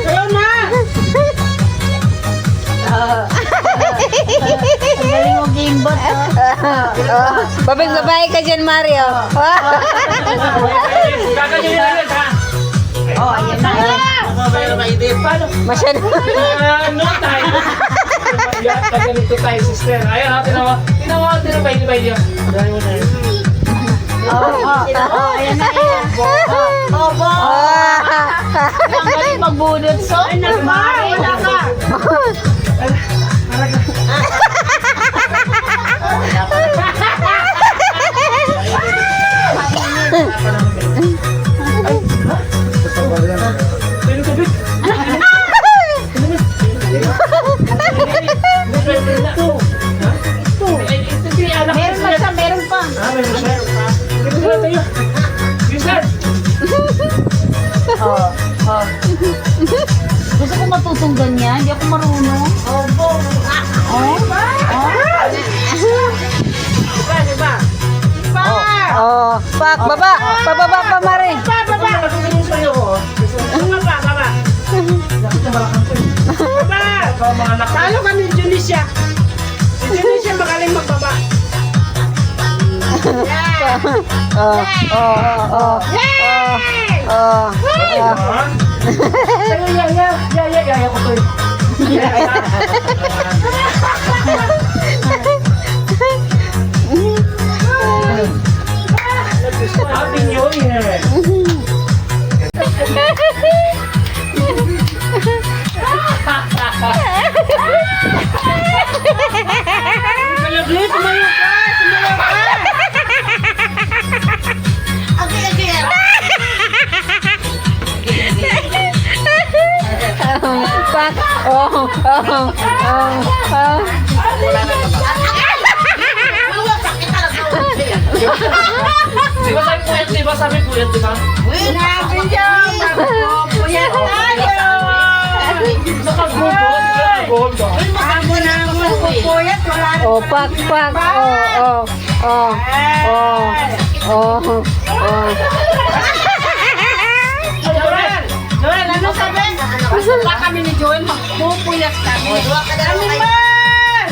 Ayaw na! Ang galing mo gimbot, Babay ka dyan, Mario. Kaganyan na ulit, ha? Oh, ayan na. Masyado. No time. Ganito tayo, sister. Ayun, ha? Tinawa, tinabay niyo. Dahil mo na yun. Ayan na, ayan. Bobo. Ang galing magbudot, so. Ay, nagpa! Wala ka! Meron pa siya, meron pa. Gusto ko matutong ganyan, hindi ako marunong. Pak, baba. Pababa pa, Mari. Talo ka ni Junisha. Si Junisha magaling magbaba. Happy New Year! Kalaglit, tumayo ka! Tumayo ka! Pak. Di ba sabi puyat, di ba? Sinabi niyo! Puyat tayo! Nakagubod. Amo na ang pupuyat, wala na. Oh, pak. Joel, ano sabi? Basta kami ni Joel, magpupuyat kami. Animal!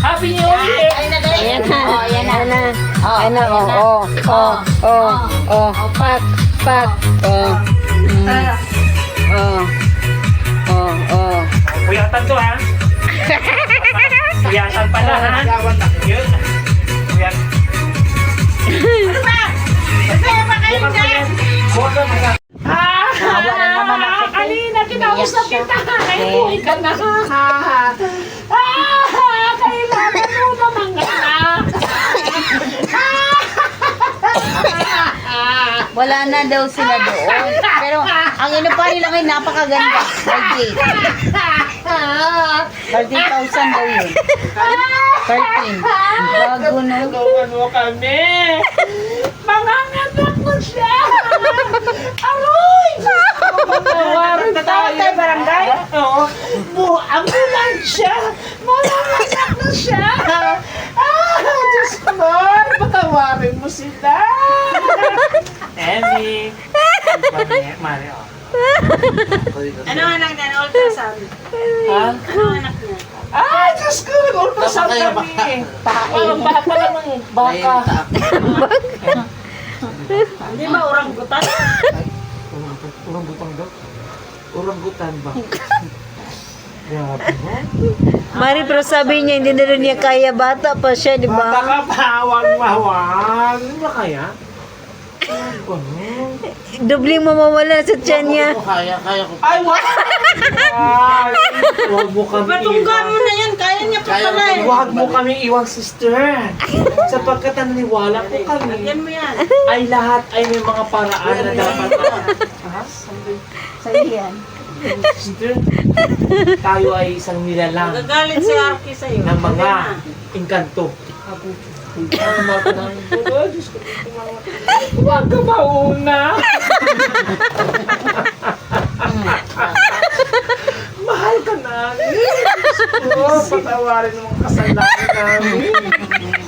Happy New Year! Ayan na. Pak. Puyatan to, ha? Puyatan pala, ha? Yun. Puyat. Kaya ba kayo dyan? Buwan ka mga. Nawa na naman ako. Alina, kinausap kita. Ay, ka na. Kailangan mo naman anak. Wala na daw sila doon. Pero ang ino pa nila ngayon napakaganda. Birthday. 13,000 daw yun. 13. Bago na. Tulungan mo kami. Manganganak mo siya. Aroy! Patawarin na tayo. Tayo barangay? Oo. Ambulansya! Manganganak na siya. Diyos ko, Lord, patawarin mo sila. Emmy. Mario. Ano anak na? Ultrasound. Ha? Ano anak niya? Diyos ko! Ultrasound kami. Ang baka lang ng baka. Hindi ba oranggutan? Oranggutan daw? Oranggutan ba? Grabe mo. Mari, pero sabi niya, hindi na rin niya kaya. Bata pa siya, di Bata ba? ka pa, wag. Hindi ba kaya? Dubling mawawala sa tiyan niya. Kaya ko. Ay, wag! Ay, wag mo kami Patunggan mo na yan. Kaya niya pa pala eh. Wag mo kami iwang sister. Sapagkat naniniwala ko kami Yan mo yan. ay lahat ay may mga paraan na dapat. Ha? Sa'yo yan. Sister, tayo ay isang nilalang Nagagalit si Arky sa'yo. ng mga engkanto. Huwag ka mauna. Mahal ka namin. Patawarin mo ang kasalanan namin.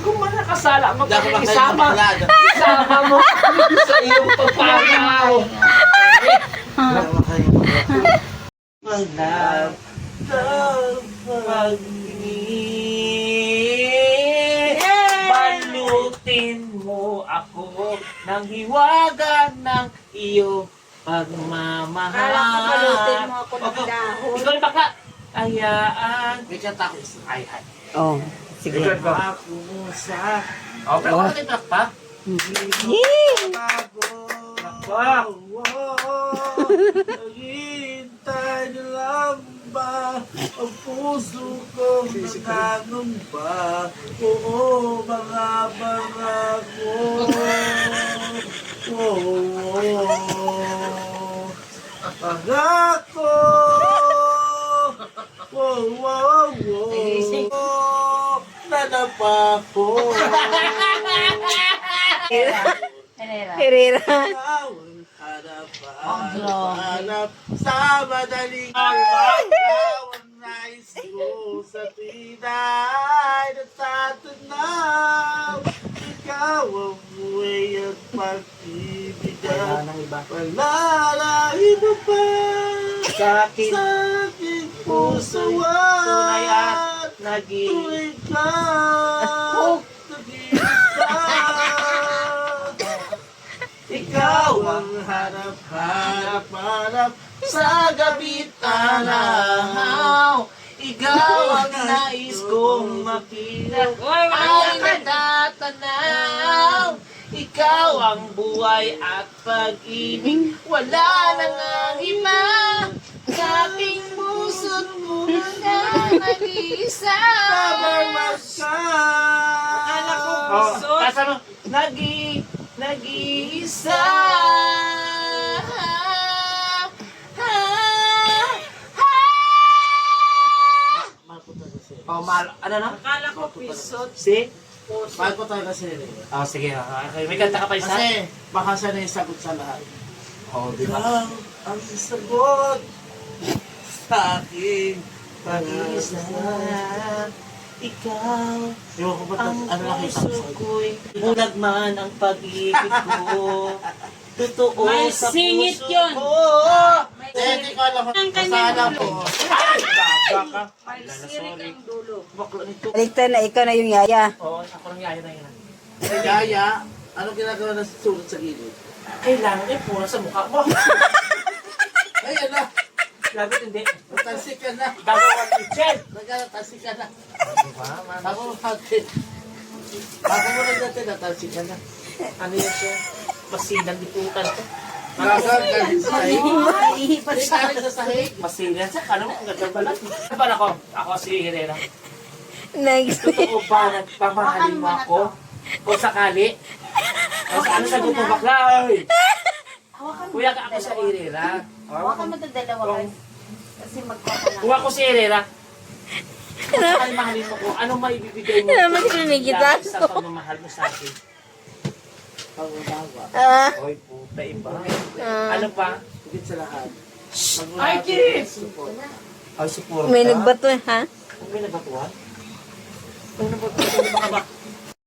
Kung man nakasala, isama Isama mo sa iyong pagpanaw. Magdap pag-ibig. Balutin mo ako ng hiwaga ng iyong pagmamahal. Kala ko balutin mo ako ng dahon. Ikaw baka ayaan. May kanta ko. Ay. Oh, sige. Ako sa... Oh, pero bakit ito pa? Nakpa. Naghihintay na lang ba ang puso ko nagangamba? Oo, mga ko. Pangako. Nanapa ko. Herrera. Hanap sa madaling araw ang nais ko sa tinay na tatanaw. Ikaw ang buhay at pag-ibigan. Wala na iba pa Sa akin, sa aking puso tunay at at naging tuwing ka ikaw ang hanap sa gabi tanaw. Ikaw ang nais kong makita ay natatanaw. Ikaw ang buhay at pag-ibig, wala nang ang iba. Sa aking puso't na nag-iisa. Akala ko puso. Kasama, nag-iisa. Oh, ano na? Akala ko pisot. Si? Mahal ko talaga si Rene. Oh, sige. Okay. May kanta ka pa isa? Kasi baka siya na yung sagot sa lahat. Oh, di ba? Ikaw ang sagot sa aking pag-iisa. Ikaw Ewan ko ba Ang ano nakita ko puso sa ko'y bulag man ang pag-ibig ko. Totoo May sa singit puso yun. ko. hindi ko alam Ang kanyang masala ko. Ay, baka ka. May sirik ang dulo. Bakla nito. Balikta na, ikaw na yung yaya. Oo, ako lang yaya na yun. Si Yaya, ano ginagawa ng sulat sa gilid? Kailangan eh, pura sa mukha mo. Ay, ano? Lagot hindi. Natasik ka na. Gagawa ni Jen. Nagkatasik ka na. Diba? Ako natin. Bago mo lang natin, natasik ka na. Ano yan siya? Masilang diputan ko. Malagang galing sa sahig. Hindi galing sa sahig. Masilang siya. Ano mo? Ang ganda balat. Ano ba ako? Ako si Herrera. Next. Totoo ba nagpamahalin mo ako? Kung sakali? Ano sagot mo bakla? Oy! Kuya ka ako sa Herrera. Hawakan mo ito dalawa guys. Kasi magkakala. Kuha ko si Herrera. Kung sakali mahalin mo ko, anong maibibigay mo? Naman sinigita. Sa pagmamahal mo sa akin. Pag-unawa. Oy, puta iba. Ah. Ano pa? Higit sa lahat. Ay, kids! Ay, support May nagbato ha? May nabatuan? May nabatuan? Ano ba ba?